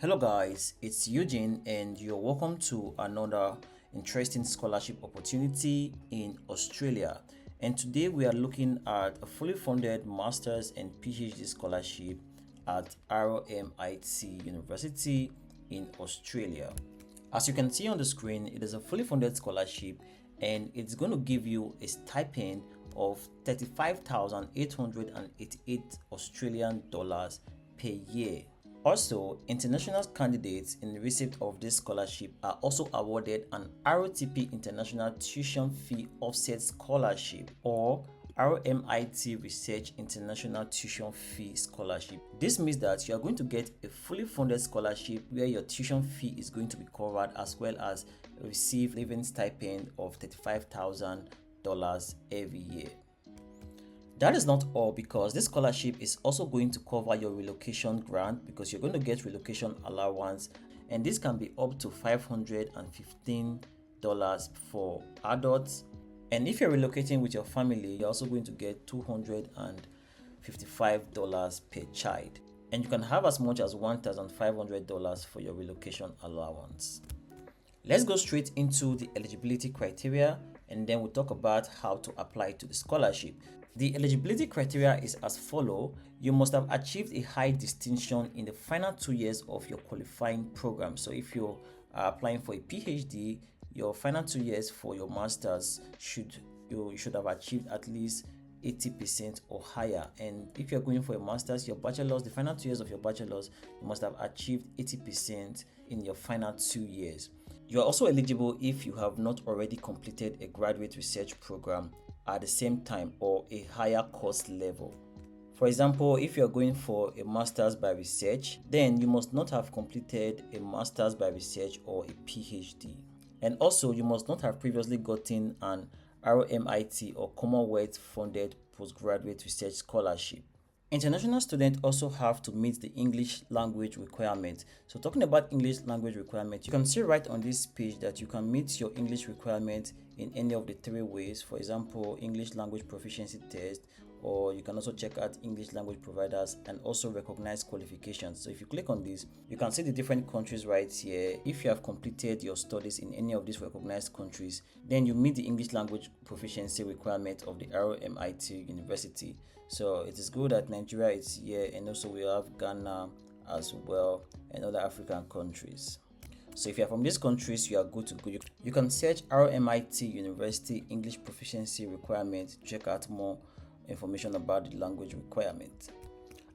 Hello guys, it's Eugene and you're welcome to another interesting scholarship opportunity in Australia. And today we are looking at a fully funded master's and PhD scholarship at RMIT University in Australia. As you can see on the screen, it is a fully funded scholarship and it's going to give you a stipend of 35,888 Australian dollars per year. Also, international candidates in receipt of this scholarship are also awarded an RTP International Tuition Fee Offset Scholarship or RMIT Research International Tuition Fee Scholarship. This means that you are going to get a fully funded scholarship where your tuition fee is going to be covered, as well as receive living stipend of $35,000 every year. That is not all, because this scholarship is also going to cover your relocation grant, because you're going to get relocation allowance, and this can be up to $515 for adults. And if you're relocating with your family, you're also going to get $255 per child. And you can have as much as $1,500 for your relocation allowance. Let's go straight into the eligibility criteria, and then we'll talk about how to apply to the scholarship. The eligibility criteria is as follows. You must have achieved a high distinction in the final 2 years of your qualifying program. So if you are applying for a PhD, your final 2 years for your master's you should have achieved at least 80% or higher. And if you're going for a master's, your bachelor's, the final 2 years of your bachelor's, you must have achieved 80% in your final 2 years. You are also eligible if you have not already completed a graduate research program at the same time or a higher course level. For example, if you are going for a master's by research, then you must not have completed a master's by research or a PhD. And also, you must not have previously gotten an RMIT or Commonwealth funded postgraduate research scholarship. International students also have to meet the English language requirement. So talking about English language requirement, you can see right on this page that you can meet your English requirement in any of the 3 ways. For example, English language proficiency test, or you can also check out English language providers and also recognized qualifications. So if you click on this, you can see the different countries right here. If you have completed your studies in any of these recognized countries, then you meet the English language proficiency requirement of the RMIT University. So it is good that Nigeria is here, and also we have Ghana as well and other African countries. So if you are from these countries, you are good to go. You can search RMIT University English proficiency requirement to check out more information about the language requirement.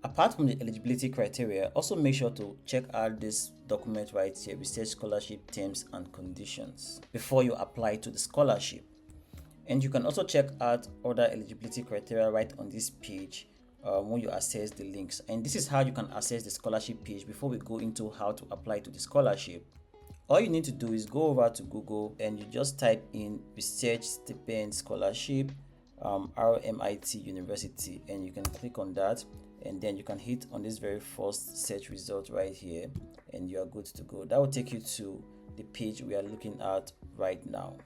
Apart from the eligibility criteria, also make sure to check out this document right here, research scholarship terms and conditions, before you apply to the scholarship. And you can also check out other eligibility criteria right on this page when you access the links. And this is how you can access the scholarship page before we go into how to apply to the scholarship. All you need to do is go over to Google and you just type in research stipend scholarship RMIT University, and you can click on that, and then you can hit on this very first search result right here, and you are good to go. That will take you to the page we are looking at right now.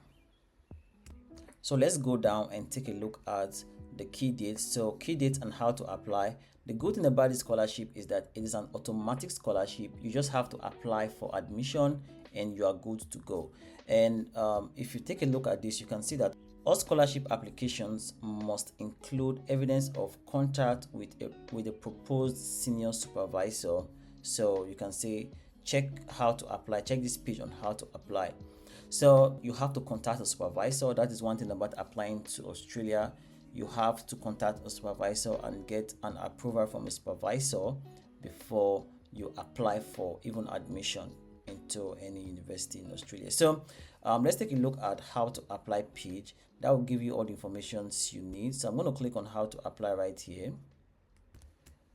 So let's go down and take a look at the key dates. So key dates and how to apply. The good thing about this scholarship is that it is an automatic scholarship. You just have to apply for admission and you are good to go. And if you take a look at this, you can see that all scholarship applications must include evidence of contact with a proposed senior supervisor. So you can say check how to apply, check this page on how to apply. So you have to contact a supervisor. That is one thing about applying to Australia. You have to contact a supervisor and get an approval from a supervisor before you apply for even admission into any university in Australia. So let's take a look at how to apply page. That will give you all the information you need. So I'm going to click on how to apply right here.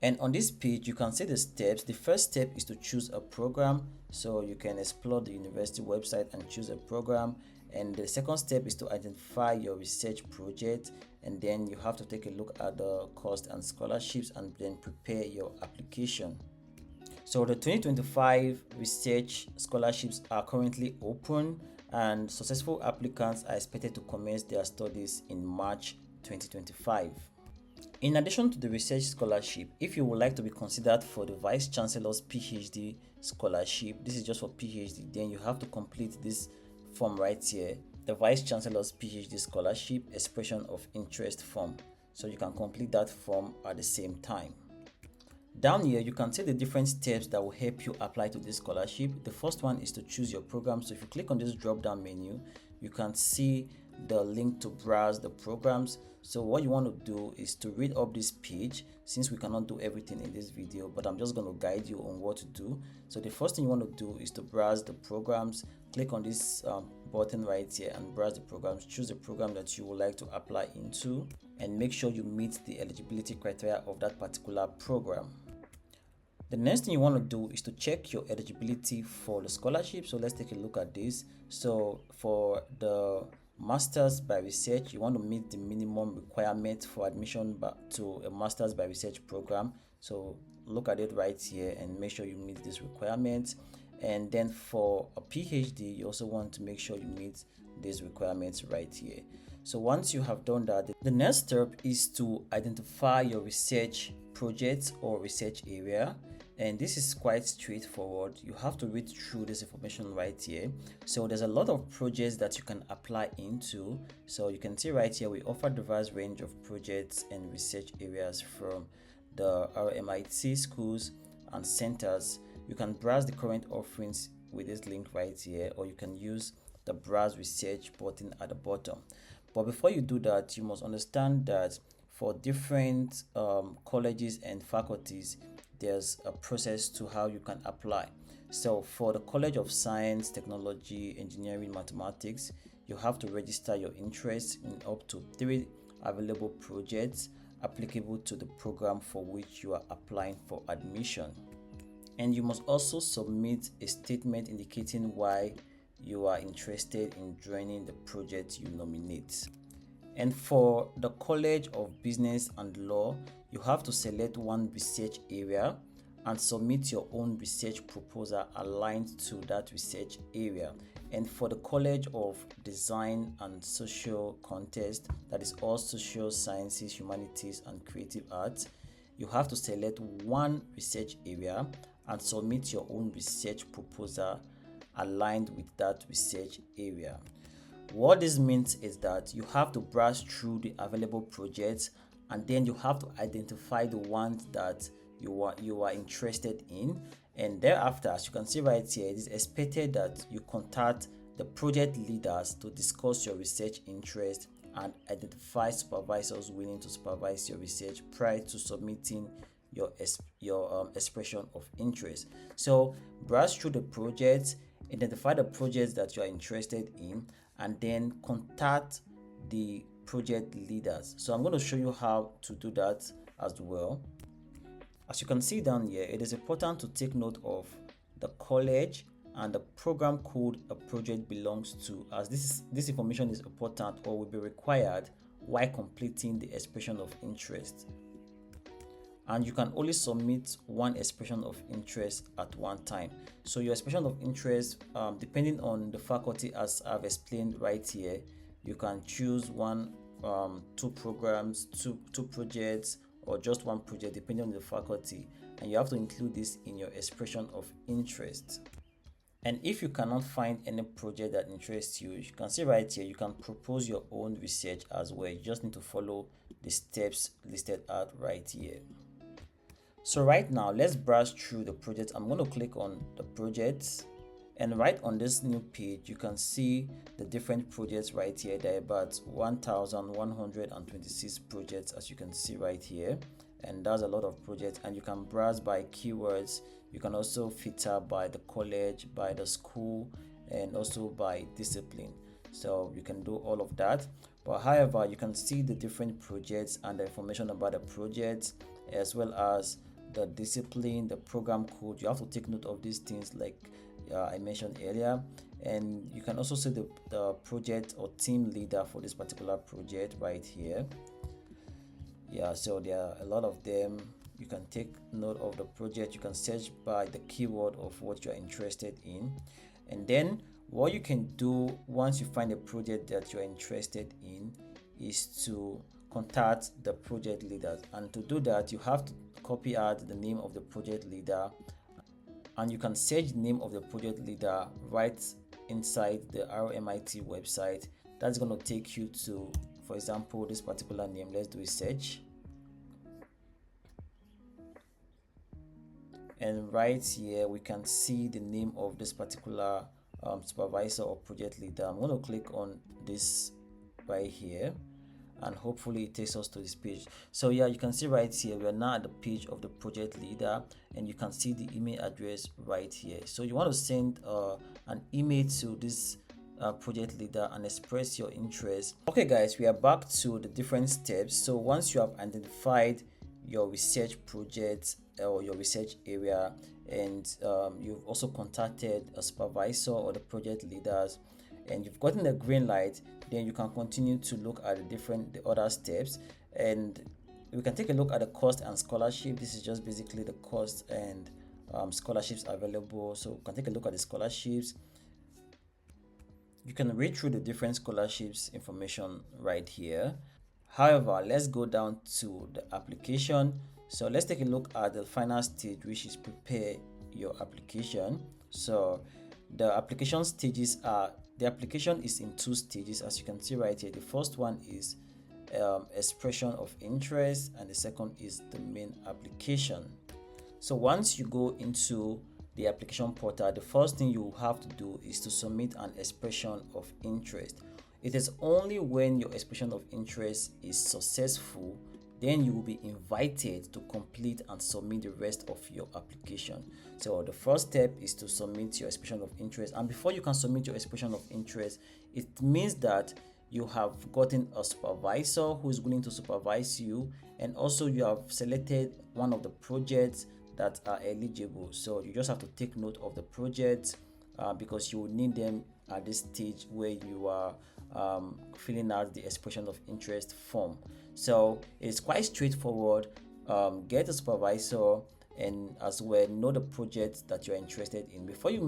And on this page, you can see the steps. The first step is to choose a program. So you can explore the university website and choose a program. And the second step is to identify your research project. And then you have to take a look at the cost and scholarships and then prepare your application. So the 2025 research scholarships are currently open, and successful applicants are expected to commence their studies in March 2025. In addition to the research scholarship, if you would like to be considered for the Vice Chancellor's PhD scholarship, this is just for PhD, then you have to complete this form right here, the Vice Chancellor's PhD scholarship expression of interest form. So you can complete that form at the same time. Down here, you can see the different steps that will help you apply to this scholarship. The first one is to choose your program. So if you click on this drop down menu, you can see the link to browse the programs. So what you want to do is to read up this page, since we cannot do everything in this video, but I'm just going to guide you on what to do. So the first thing you want to do is to browse the programs. Click on this button right here and browse the programs. Choose the program that you would like to apply into and make sure you meet the eligibility criteria of that particular program. The next thing you want to do is to check your eligibility for the scholarship. So let's take a look at this. So for the Masters by Research, you want to meet the minimum requirement for admission to a Masters by Research program. So look at it right here and make sure you meet this requirement. And then for a PhD, you also want to make sure you meet these requirements right here. So once you have done that, the next step is to identify your research project or research area. And this is quite straightforward. You have to read through this information right here. So there's a lot of projects that you can apply into. So you can see right here, we offer diverse range of projects and research areas from the RMIT schools and centers. You can browse the current offerings with this link right here, or you can use the browse research button at the bottom. But before you do that, you must understand that for different colleges and faculties, there's a process to how you can apply. So for the College of Science, Technology, Engineering, Mathematics, you have to register your interest in up to 3 available projects applicable to the program for which you are applying for admission. And you must also submit a statement indicating why you are interested in joining the project you nominate. And for the College of Business and Law, you have to select one research area and submit your own research proposal aligned to that research area. And for the College of Design and Social Contest, that is all social sciences, humanities, and creative arts, you have to select one research area and submit your own research proposal aligned with that research area. What this means is that you have to browse through the available projects, and then you have to identify the ones that you are interested in. And thereafter, as you can see right here, it is expected that you contact the project leaders to discuss your research interest and identify supervisors willing to supervise your research prior to submitting your expression of interest. So browse through the projects, identify the projects that you are interested in, and then contact the project leaders. So I'm going to show you how to do that as well. As you can see down here, it is important to take note of the college and the program code a project belongs to, as this information is important or will be required while completing the expression of interest. And you can only submit one expression of interest at one time. So your expression of interest, depending on the faculty, as I've explained right here, you can choose one, 2 programs, two projects, or just one project depending on the faculty, and you have to include this in your expression of interest. And if you cannot find any project that interests you, you can see right here, you can propose your own research as well. You just need to follow the steps listed out right here. So right now, let's browse through the project. I'm going to click on the projects, and right on this new page, you can see the different projects right here. There are about 1,126 projects, as you can see right here, and that's a lot of projects. And you can browse by keywords. You can also filter by the college, by the school, and also by discipline. So you can do all of that. But however, you can see the different projects and the information about the projects, as well as the discipline, the program code. You have to take note of these things like I mentioned earlier. And you can also see the project or team leader for this particular project right here. Yeah, so there are a lot of them. You can take note of the project. You can search by the keyword of what you are interested in. And then what you can do once you find a project that you are interested in is to contact the project leaders. And to do that, you have to copy out the name of the project leader, and you can search the name of the project leader right inside the RMIT website. That's going to take you to, for example, this particular name. Let's do a search. And right here we can see the name of this particular supervisor or project leader. I'm going to click on this right here, and hopefully it takes us to this page. So yeah, you can see right here we are now at the page of the project leader, and you can see the email address right here. So you want to send an email to this project leader and express your interest. Okay guys, we are back to the different steps. So once you have identified your research project or your research area, and you've also contacted a supervisor or the project leaders, and you've gotten a green light, then you can continue to look at the other steps, and we can take a look at the cost and scholarship. This is just basically the cost and scholarships available. So we can take a look at the scholarships. You can read through the different scholarships information right here. However, let's go down to the application. So let's take a look at the final stage, which is prepare your application. So the application stages are, the application is in 2 stages, as you can see right here. The first one is expression of interest, and the second is the main application. So once you go into the application portal, the first thing you have to do is to submit an expression of interest. It is only when your expression of interest is successful, then you will be invited to complete and submit the rest of your application. So the first step is to submit your expression of interest, and before you can submit your expression of interest, it means that you have gotten a supervisor who is willing to supervise you, and also you have selected one of the projects that are eligible. So you just have to take note of the projects because you will need them at this stage where you are filling out the expression of interest form. So it's quite straightforward. Get a supervisor, and as well know the project that you're interested in. Before you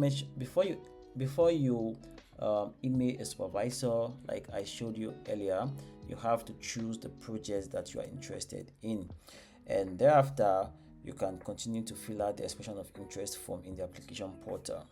email a supervisor, like I showed you earlier, you have to choose the projects that you are interested in, and thereafter you can continue to fill out the expression of interest form in the application portal.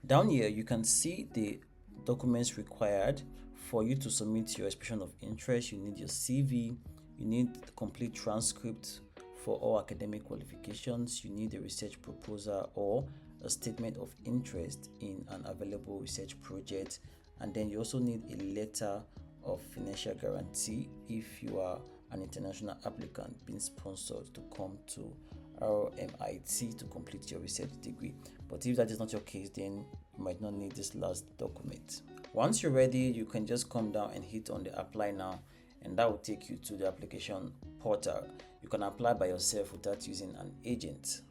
Down here you can see the documents required for you to submit your expression of interest. You need your CV, you need the complete transcript for all academic qualifications, you need a research proposal or a statement of interest in an available research project, and then you also need a letter of financial guarantee if you are an international applicant being sponsored to come to RMIT to complete your research degree. But if that is not your case, then you might not need this last document. Once you're ready, you can just come down and hit on the apply now, and that will take you to the application portal. You can apply by yourself without using an agent.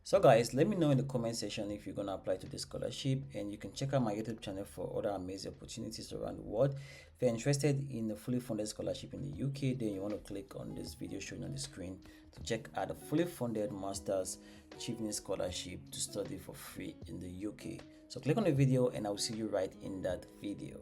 So guys, let me know in the comment section if you're going to apply to this scholarship, and you can check out my YouTube channel for other amazing opportunities around the world. If you're interested in a fully funded scholarship in the UK, then you want to click on this video showing on the screen to check out a fully funded Master's Achievement Scholarship to study for free in the UK. So click on the video and I will see you right in that video.